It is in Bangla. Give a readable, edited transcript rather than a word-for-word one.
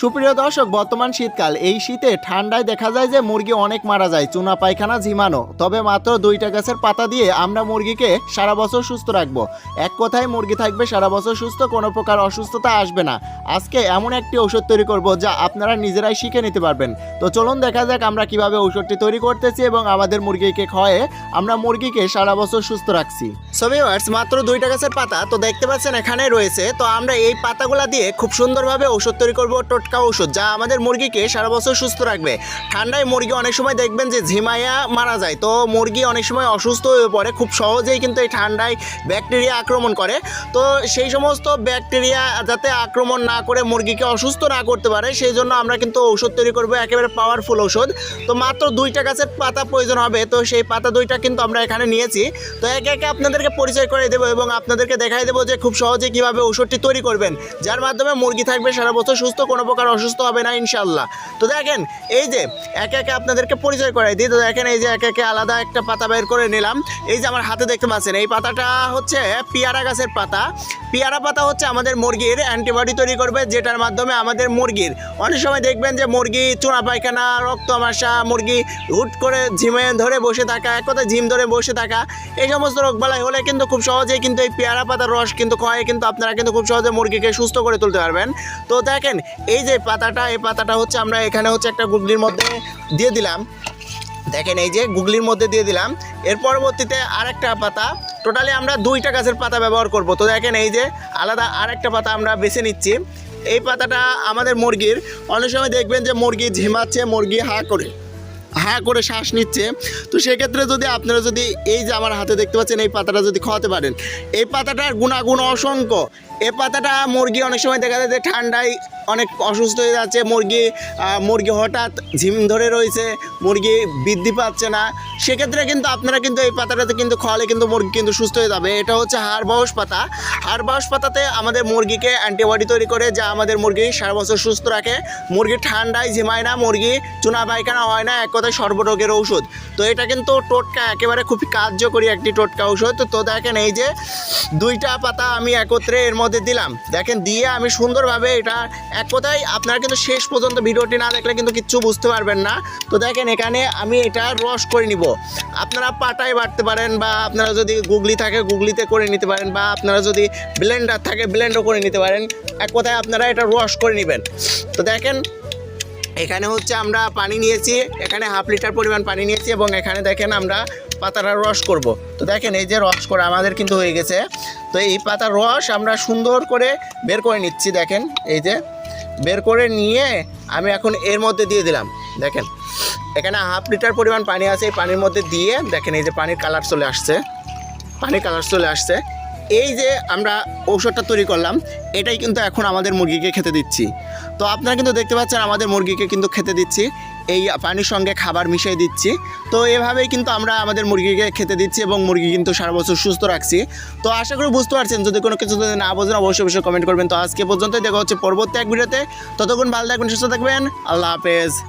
সুপ্রিয় দর্শক, বর্তমান শীতকাল। এই শীতে ঠান্ডায় দেখা যায় যে মুরগি অনেক মারা যায়, চুনা পায়খানা ঝিমানো। তবে মাত্র 2টা গাছের পাতা দিয়ে আমরা মুরগিকে সারা বছর সুস্থ রাখবো। এক কথায় মুরগি থাকবে সারা বছর সুস্থ, কোনো প্রকার অসুস্থতা আসবে না। আজকে এমন একটি ঔষধ তৈরি করব যা আপনারা নিজেরাই শিখে নিতে পারবেন। তো চলুন দেখা যাক আমরা কিভাবে ঔষধটি তৈরি করতেছি এবং আমাদের মুরগিকে খাওয়ায়ে আমরা মুরগিকে সারা বছর সুস্থ রাখছি। সো ভিউয়ার্স, মাত্র 2টা গাছের পাতা তো দেখতে পাচ্ছেন এখানে রয়েছে। তো আমরা এই পাতাগুলা দিয়ে খুব সুন্দরভাবে ঔষধ তৈরি করব, টোটকা ঔষধ যা আমাদের মুরগিকে সারা বছর সুস্থ রাখবে। ঠান্ডায় মুরগি অনেক সময় দেখবেন যে ঝিমাইয়া মারা যায়, তো মুরগি অনেক সময় অসুস্থ হয়ে পড়ে খুব সহজেই, কিন্তু এই ঠান্ডায় ব্যাকটেরিয়া আক্রমণ করে। তো সেই সমস্ত ব্যাকটেরিয়া যাতে আক্রমণ না করে মুরগিকে অসুস্থ না করতে পারে, সেই জন্য আমরা কিন্তু ঔষধ তৈরি করব, একেবারে পাওয়ারফুল ঔষধ। তো মাত্র 2টা গাছের পাতা প্রয়োজন হবে। তো সেই পাতা 2টা কিন্তু আমরা এখানে নিয়েছি। তো একে একে আপনাদেরকে পরিচয় করে দেবো এবং আপনাদেরকে দেখাই দেবো যে খুব সহজে কীভাবে ঔষধটি তৈরি করবেন, যার মাধ্যমে মুরগি থাকবে সারা বছর সুস্থ, কোনো প্রকার অসুস্থ হবে না ইনশাল্লাহ। তো দেখেন, এই যে একে একে আপনাদেরকে পরিচয় করাই দিই। তো দেখেন, এই যে একে একে আলাদা একটা পাতা বের করে নিলাম। এই যে আমার হাতে দেখতে পাচ্ছেন, এই পাতাটা হচ্ছে পেয়ারা গাছের পাতা। পেয়ারা পাতা হচ্ছে আমাদের মুরগির অ্যান্টিবডি তৈরি করবে, যেটার মাধ্যমে আমাদের মুরগির অনেক সময় দেখবেন যে মুরগি চুনা পায়খানা, রক্ত আমাশা, মুরগি হুট করে ঝিমে ধরে বসে থাকা, এক কথায় ঝিম ধরে বসে থাকা, এই সমস্ত রোগবালাই হলে কিন্তু খুব সহজেই কিন্তু এই পেয়ারা পাতার রস কিন্তু খাওয়ায় কিন্তু আপনারা কিন্তু খুব সহজে মুরগিকে সুস্থ করে তুলতে পারবেন। তো দেখেন, এই যে পাতাটা, এই পাতাটা হচ্ছে আমরা এখানে হচ্ছে একটা গুগলির মধ্যে দিয়ে দিলাম। দেখেন, এই যে গুগলির মধ্যে দিয়ে দিলাম। এর পরবর্তীতে আরেকটা পাতা, টোটালি আমরা 2টা গাছের পাতা ব্যবহার করব। তো দেখেন, এই যে আলাদা আরেকটা পাতা আমরা বেছে নিচ্ছি। এই পাতাটা আমাদের মুরগির অনেক সময় দেখবেন যে মুরগি ঝিমাচ্ছে, মুরগি হা করে শ্বাস নিচ্ছে। তো সেক্ষেত্রে যদি আপনারা যদি এই যে আমার হাতে দেখতে পাচ্ছেন এই পাতাটা যদি খাওয়াতে পারেন, এই পাতাটার গুণাগুণ অসংখ্য। এই পাতাটা মুরগি অনেক সময় দেখা যায় যে ঠান্ডায় অনেক অসুস্থ হয়ে যাচ্ছে, মুরগি হঠাৎ ঝিম ধরে রয়েছে, মুরগি বৃদ্ধি পাচ্ছে না, সেক্ষেত্রে কিন্তু আপনারা কিন্তু এই পাতাটাতে কিন্তু খাওয়ালে কিন্তু মুরগি কিন্তু সুস্থ হয়ে যাবে। এটা হচ্ছে হাড়বাউস পাতা। হাড়বাউস পাতাতে আমাদের মুরগিকে অ্যান্টিবডি তৈরি করে, যা আমাদের মুরগি সারা বছর সুস্থ রাখে। মুরগি ঠান্ডায় ঝিমায় না, মুরগি চুনা পায়খানা হয় না, এক কথায় সর্বরোগের ঔষধ। তো এটা কিন্তু টোটকা, একেবারে খুবই কার্যকরী একটি টোটকা ঔষধ। তো দেখেন, এই যে 2টা পাতা আমি একত্রে এর মধ্যে দিলাম। দেখেন, দিয়ে আমি সুন্দরভাবে এটা এক কথায়, আপনারা কিন্তু শেষ পর্যন্ত ভিডিওটি না দেখলে কিন্তু কিচ্ছু বুঝতে পারবেন না। তো দেখেন, এখানে আমি এটা রস করে নিব। আপনারা পাটায় বাটতে পারেন, বা আপনারা যদি গুগলি থাকে গুগলিতে করে নিতে পারেন, বা আপনারা যদি ব্লেন্ডার থাকে ব্লেন্ডও করে নিতে পারেন। এক কথায় আপনারা এটা রস করে নেবেন। তো দেখেন, এখানে হচ্ছে আমরা পানি নিয়েছি, এখানে 1/2 লিটার পরিমাণ পানি নিয়েছি এবং এখানে দেখেন আমরা পাতাটার রস করব। তো দেখেন, এই যে রস করা আমাদের কিন্তু হয়ে গেছে। তো এই পাতার রস আমরা সুন্দর করে বের করে নিচ্ছি। দেখেন, এই যে বের করে নিয়ে আমি এখন এর মধ্যে দিয়ে দিলাম। দেখেন, এখানে 1/2 লিটার পরিমাণ পানি আছে। এই পানির মধ্যে দিয়ে দেখেন, এই যে পানির কালার চলে আসছে। এই যে আমরা ঔষধটা তৈরি করলাম, এটাই কিন্তু এখন আমাদের মুরগিকে খেতে দিচ্ছি। তো আপনারা কিন্তু দেখতে পাচ্ছেন আমাদের মুরগিকে কিন্তু খেতে দিচ্ছি, এই পানির সঙ্গে খাবার মিশিয়ে দিচ্ছি। তো এভাবেই কিন্তু আমরা আমাদের মুরগিকে খেতে দিচ্ছি এবং মুরগি কিন্তু সারা বছর সুস্থ রাখছি। তো আশা করি বুঝতে পারছেন। যদি কোনো কিছু যদি না বোঝেন অবশ্যই কমেন্ট করবেন। তো আজকে পর্যন্ত দেখা হচ্ছে পরবর্তী এক ভিডিওতে। ততক্ষণ ভালো থাকবেন, সুস্থ থাকবেন। আল্লাহ হাফেজ।